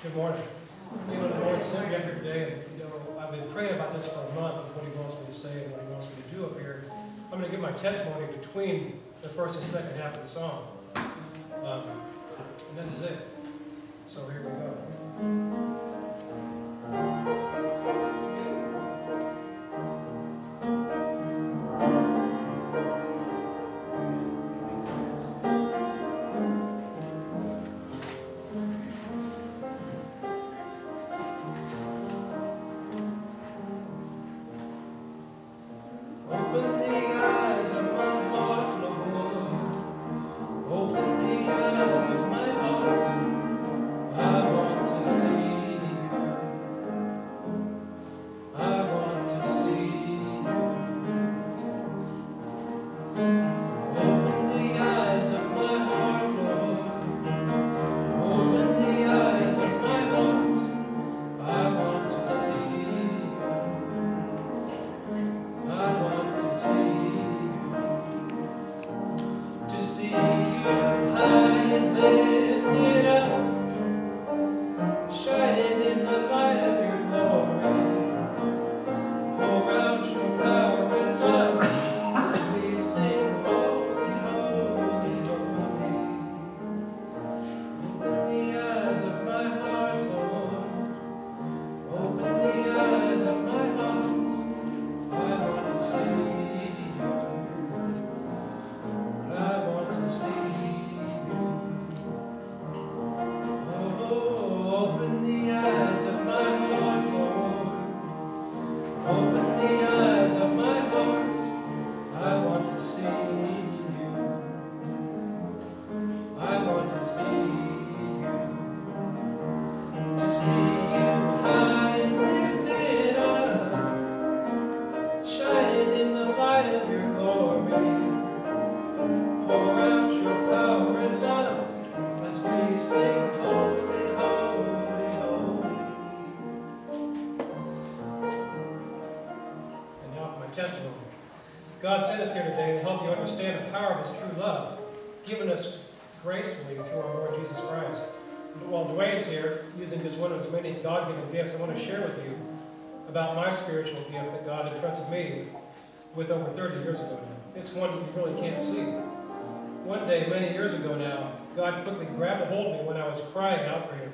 Good morning. You know, the Lord sent me up here today, and I've been praying about this for a month of what He wants me to say and what He wants me to do up here. I'm going to give my testimony between the first and second half of the song. And this is it. So here we go. Testimony. God sent us here today to help you understand the power of His true love, given us gracefully through our Lord Jesus Christ. While Dwane's here, using just one of his many God-given gifts, I want to share with you about my spiritual gift that God entrusted me with over 30 years ago now. It's one you really can't see. One day, many years ago now, God quickly grabbed a hold of me when I was crying out for Him.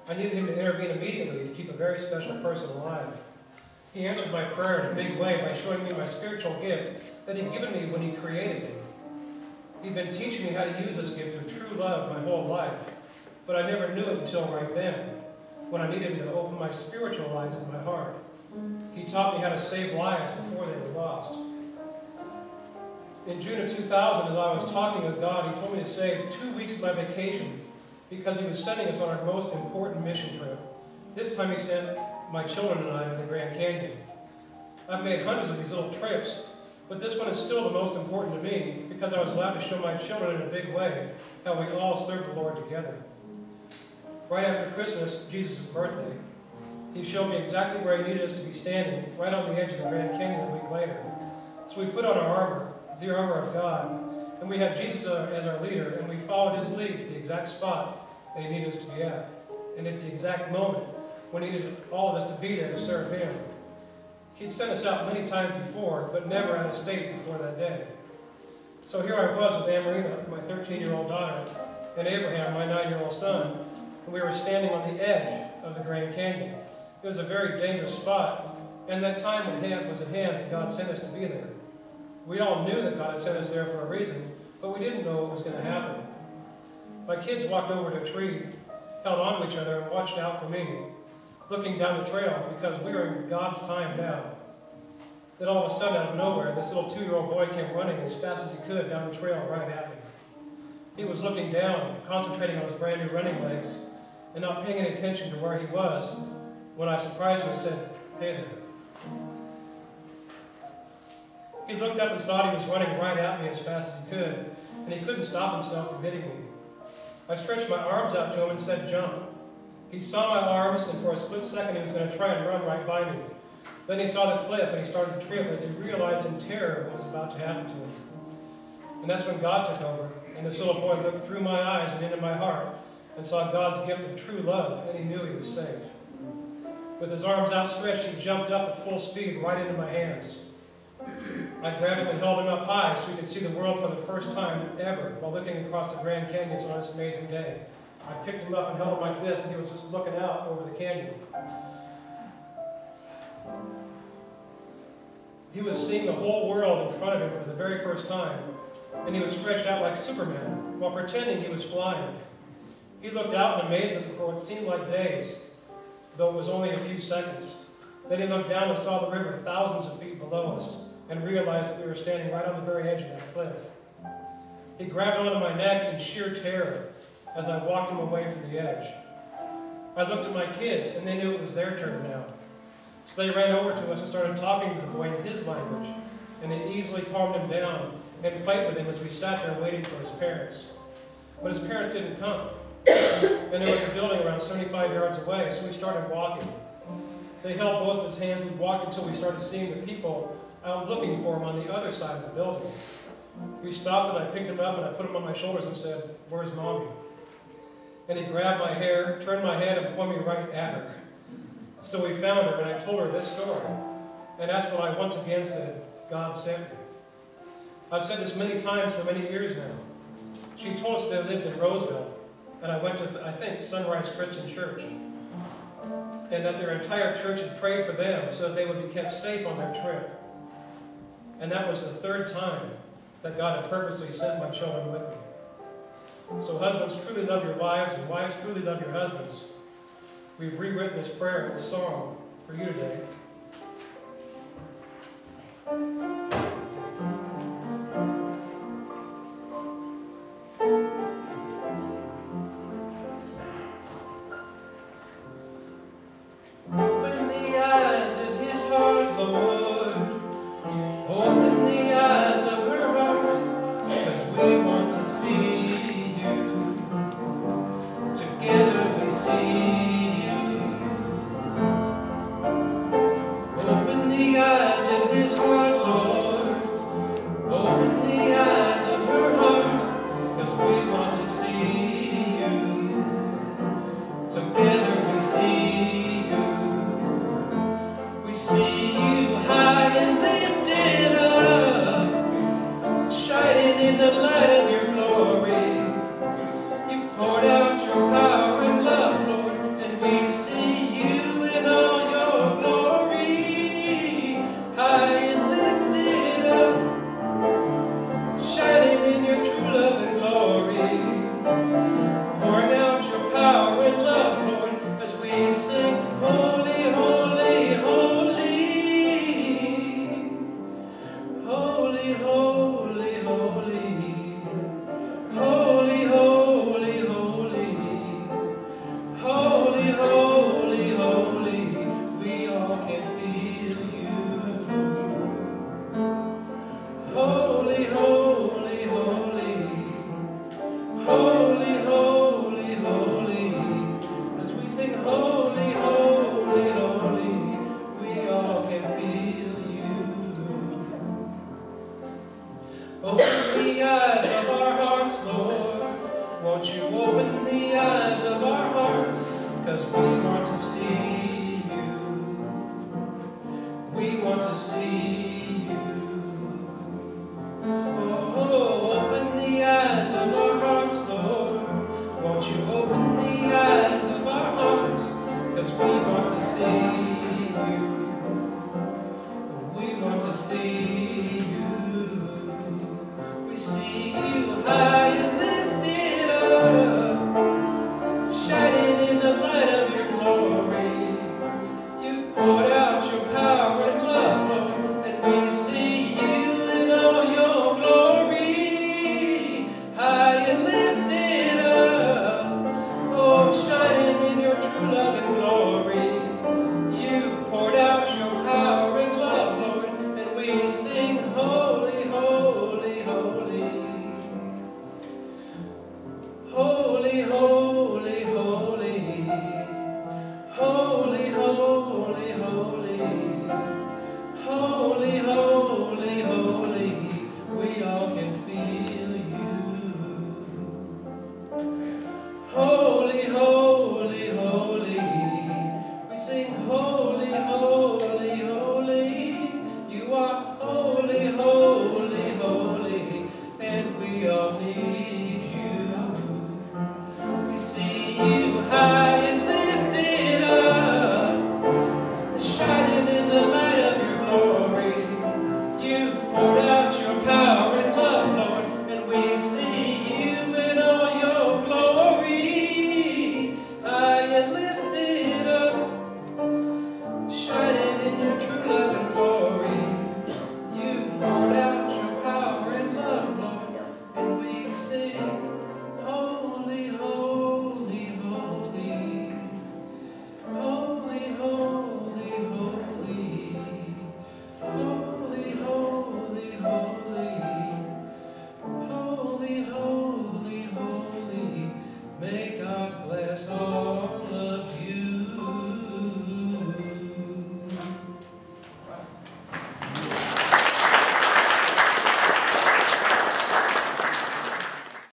I needed Him to intervene immediately to keep a very special person alive. He answered my prayer in a big way by showing me my spiritual gift that He'd given me when He created me. He'd been teaching me how to use this gift through true love my whole life, but I never knew it until right then, when I needed Him to open my spiritual eyes in my heart. He taught me how to save lives before they were lost. In June of 2000, as I was talking with God, He told me to save 2 weeks of my vacation because He was sending us on our most important mission trip. This time He sent my children and I to the Grand Canyon. I've made hundreds of these little trips, but this one is still the most important to me because I was allowed to show my children in a big way how we all serve the Lord together. Right after Christmas, Jesus' birthday, He showed me exactly where He needed us to be standing, right on the edge of the Grand Canyon a week later. So we put on our armor, the armor of God, and we had Jesus as our leader, and we followed His lead to the exact spot that He needed us to be at, and at the exact moment when He needed all of us to be there to serve Him. He'd sent us out many times before, but never out of state before that day. So here I was with Amarina, my 13-year-old daughter, and Abraham, my 9-year-old son, and we were standing on the edge of the Grand Canyon. It was a very dangerous spot, and that time was at hand that God sent us to be there. We all knew that God had sent us there for a reason, but we didn't know what was going to happen. My kids walked over to a tree, held on to each other, and watched out for me, looking down the trail because we were in God's time now. Then all of a sudden, out of nowhere, this little 2-year-old boy came running as fast as he could down the trail right at me. He was looking down, concentrating on his brand new running legs, and not paying any attention to where he was, when I surprised him and said, "Hey there." He looked up and saw he was running right at me as fast as he could, and he couldn't stop himself from hitting me. I stretched my arms out to him and said, "Jump." He saw my arms, and for a split second he was going to try and run right by me. Then he saw the cliff, and he started to trip as he realized in terror what was about to happen to him. And that's when God took over, and this little boy looked through my eyes and into my heart and saw God's gift of true love, and he knew he was safe. With his arms outstretched, he jumped up at full speed right into my hands. I grabbed him and held him up high so he could see the world for the first time ever while looking across the Grand Canyons on this amazing day. I picked him up and held him like this, and he was just looking out over the canyon. He was seeing the whole world in front of him for the very first time, and he was stretched out like Superman while pretending he was flying. He looked out in amazement for what seemed like days, though it was only a few seconds. Then he looked down and saw the river thousands of feet below us, and realized that we were standing right on the very edge of that cliff. He grabbed onto my neck in sheer terror as I walked him away from the edge. I looked at my kids, and they knew it was their turn now. So they ran over to us and started talking to the boy in his language, and they easily calmed him down and played with him as we sat there waiting for his parents. But his parents didn't come, and there was a building around 75 yards away, so we started walking. They held both of his hands. We walked until we started seeing the people out looking for him on the other side of the building. We stopped, and I picked him up, and I put him on my shoulders and said, "Where's Mommy?" And he grabbed my hair, turned my head, and pointed me right at her. So we found her, and I told her this story. And that's when I once again said, "God sent me." I've said this many times for many years now. She told us they lived in Roseville, and I went to, I think, Sunrise Christian Church, and that their entire church had prayed for them so that they would be kept safe on their trip. And that was the third time that God had purposely sent my children with me. So husbands, truly love your wives, and wives, truly love your husbands. We've rewritten this prayer and this song for you today. Open the eyes of his heart, Lord. Open the eyes of her heart, 'cause we want to see you. Together we see you. Open the eyes of his heart, Lord. Open the eyes of her heart, 'cause we want to see you. Together we see you. We see you high and lifted up, shining in the light of your glory. You poured out your power and love, Lord, and we see you in all your glory. High and lifted up, shining in your true love and glory. Pouring out your power and love, Lord, as we sing, holy, holy, holy. Holy, holy, holy. Holy, holy, holy. Holy, holy, holy. We all can feel you. Holy, holy, holy. Holy, holy, holy. As we sing holy, holy, holy, we all can feel you. Open the eyes of our hearts, Lord. Won't you open the eyes of our hearts, 'cause we want to see you. We want to see you. Oh, open the eyes of our hearts, Lord. Won't you open the eyes of our hearts, 'cause we want to see you. We want to see you. We see you high and lifted up, shining in the light of your glory. You've poured out your power and love, Lord, and we see you in all your glory. High and lifted up, oh, shining in your true love and glory. You've poured out your power and love, Lord, and we sing holy, holy, holy. me.